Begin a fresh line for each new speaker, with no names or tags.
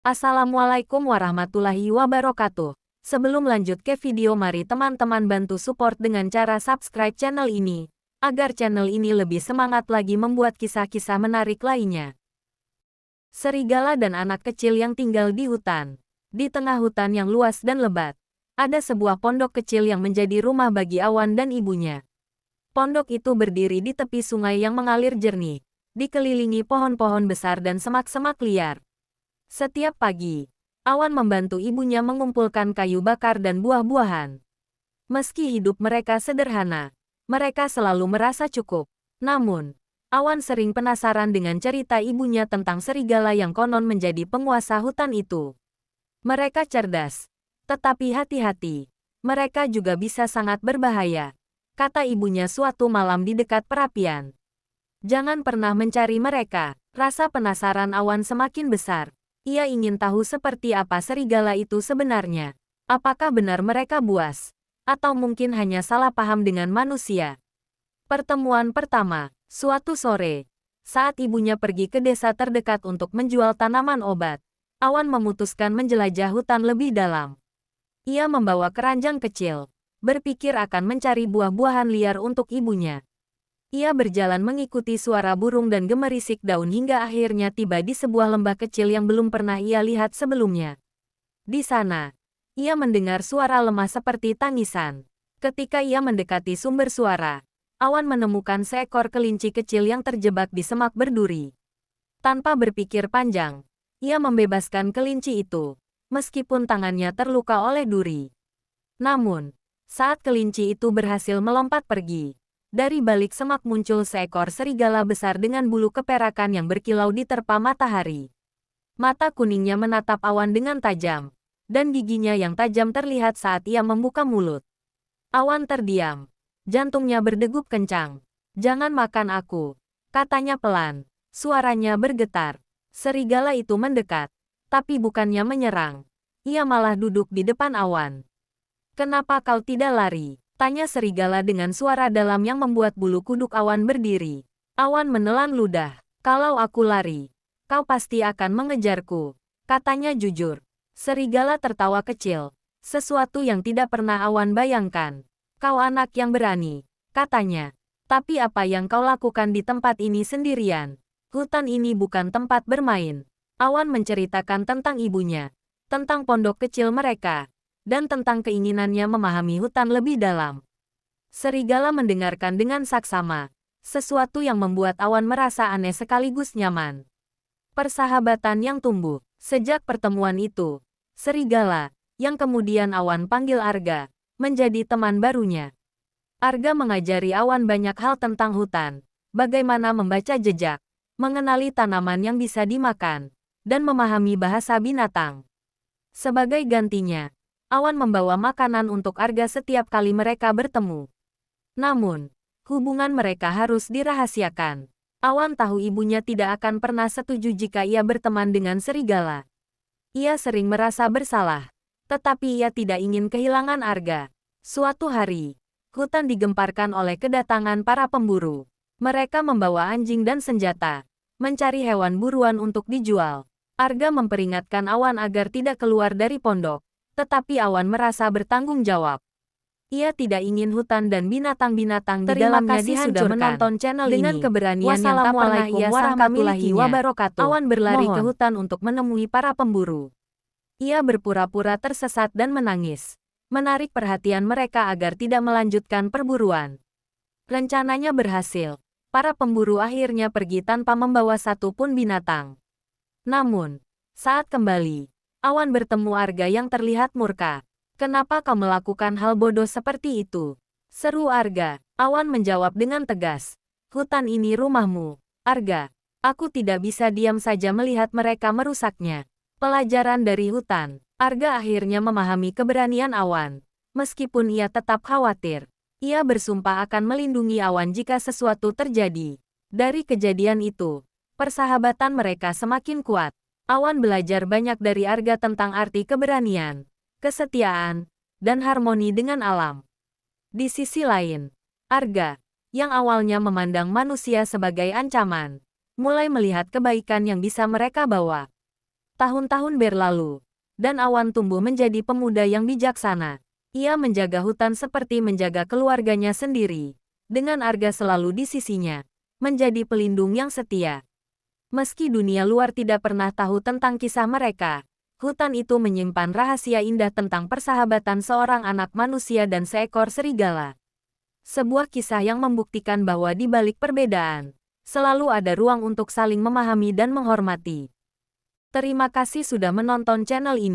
Assalamualaikum warahmatullahi wabarakatuh. Sebelum lanjut ke video, mari teman-teman bantu support dengan cara subscribe channel ini, agar channel ini lebih semangat lagi membuat kisah-kisah menarik lainnya. Serigala dan anak kecil yang tinggal di hutan. Di tengah hutan yang luas dan lebat, ada sebuah pondok kecil yang menjadi rumah bagi Awan dan ibunya. Pondok itu berdiri di tepi sungai yang mengalir jernih, dikelilingi pohon-pohon besar dan semak-semak liar. Setiap pagi, Awan membantu ibunya mengumpulkan kayu bakar dan buah-buahan. Meski hidup mereka sederhana, mereka selalu merasa cukup. Namun, Awan sering penasaran dengan cerita ibunya tentang serigala yang konon menjadi penguasa hutan itu. Mereka cerdas, tetapi hati-hati. Mereka juga bisa sangat berbahaya, kata ibunya suatu malam di dekat perapian. Jangan pernah mencari mereka. Rasa penasaran Awan semakin besar. Ia ingin tahu seperti apa serigala itu sebenarnya. Apakah benar mereka buas? Atau mungkin hanya salah paham dengan manusia? Pertemuan pertama, suatu sore. Saat ibunya pergi ke desa terdekat untuk menjual tanaman obat, Awan memutuskan menjelajah hutan lebih dalam. Ia membawa keranjang kecil, berpikir akan mencari buah-buahan liar untuk ibunya. Ia berjalan mengikuti suara burung dan gemerisik daun hingga akhirnya tiba di sebuah lembah kecil yang belum pernah ia lihat sebelumnya. Di sana, ia mendengar suara lemah seperti tangisan. Ketika ia mendekati sumber suara, Awan menemukan seekor kelinci kecil yang terjebak di semak berduri. Tanpa berpikir panjang, ia membebaskan kelinci itu, meskipun tangannya terluka oleh duri. Namun, saat kelinci itu berhasil melompat pergi, dari balik semak muncul seekor serigala besar dengan bulu keperakan yang berkilau diterpa matahari. Mata kuningnya menatap Awan dengan tajam, dan giginya yang tajam terlihat saat ia membuka mulut. Awan terdiam. Jantungnya berdegup kencang. "Jangan makan aku," katanya pelan. Suaranya bergetar. Serigala itu mendekat, tapi bukannya menyerang. Ia malah duduk di depan Awan. "Kenapa kau tidak lari?" tanya serigala dengan suara dalam yang membuat bulu kuduk Awan berdiri. Awan menelan ludah. "Kalau aku lari, kau pasti akan mengejarku," katanya jujur. Serigala tertawa kecil, sesuatu yang tidak pernah Awan bayangkan. "Kau anak yang berani," katanya. "Tapi apa yang kau lakukan di tempat ini sendirian? Hutan ini bukan tempat bermain." Awan menceritakan tentang ibunya, tentang pondok kecil mereka, dan tentang keinginannya memahami hutan lebih dalam. Serigala mendengarkan dengan saksama, sesuatu yang membuat Awan merasa aneh sekaligus nyaman. Persahabatan yang tumbuh. Sejak pertemuan itu, serigala, yang kemudian Awan panggil Arga, menjadi teman barunya. Arga mengajari Awan banyak hal tentang hutan, bagaimana membaca jejak, mengenali tanaman yang bisa dimakan, dan memahami bahasa binatang. Sebagai gantinya, Awan membawa makanan untuk Arga setiap kali mereka bertemu. Namun, hubungan mereka harus dirahasiakan. Awan tahu ibunya tidak akan pernah setuju jika ia berteman dengan serigala. Ia sering merasa bersalah, tetapi ia tidak ingin kehilangan Arga. Suatu hari, hutan digemparkan oleh kedatangan para pemburu. Mereka membawa anjing dan senjata, mencari hewan buruan untuk dijual. Arga memperingatkan Awan agar tidak keluar dari pondok. Tetapi Awan merasa bertanggung jawab. Ia tidak ingin hutan dan binatang-binatang di dalamnya dihancurkan. Sudah menonton channel dengan keberanian yang tak pernah ia sangka milikinya. Awan berlari ke hutan untuk menemui para pemburu. Ia berpura-pura tersesat dan menangis, menarik perhatian mereka agar tidak melanjutkan perburuan. Rencananya berhasil. Para pemburu akhirnya pergi tanpa membawa satu pun binatang. Namun, saat kembali, Awan bertemu Arga yang terlihat murka. "Kenapa kau melakukan hal bodoh seperti itu?" seru Arga. Awan menjawab dengan tegas. "Hutan ini rumahmu, Arga. Aku tidak bisa diam saja melihat mereka merusaknya." Pelajaran dari hutan. Arga akhirnya memahami keberanian Awan. Meskipun ia tetap khawatir, ia bersumpah akan melindungi Awan jika sesuatu terjadi. Dari kejadian itu, persahabatan mereka semakin kuat. Awan belajar banyak dari Arga tentang arti keberanian, kesetiaan, dan harmoni dengan alam. Di sisi lain, Arga, yang awalnya memandang manusia sebagai ancaman, mulai melihat kebaikan yang bisa mereka bawa. Tahun-tahun berlalu, dan Awan tumbuh menjadi pemuda yang bijaksana. Ia menjaga hutan seperti menjaga keluarganya sendiri, dengan Arga selalu di sisinya, menjadi pelindung yang setia. Meski dunia luar tidak pernah tahu tentang kisah mereka, hutan itu menyimpan rahasia indah tentang persahabatan seorang anak manusia dan seekor serigala. Sebuah kisah yang membuktikan bahwa di balik perbedaan, selalu ada ruang untuk saling memahami dan menghormati. Terima kasih sudah menonton channel ini.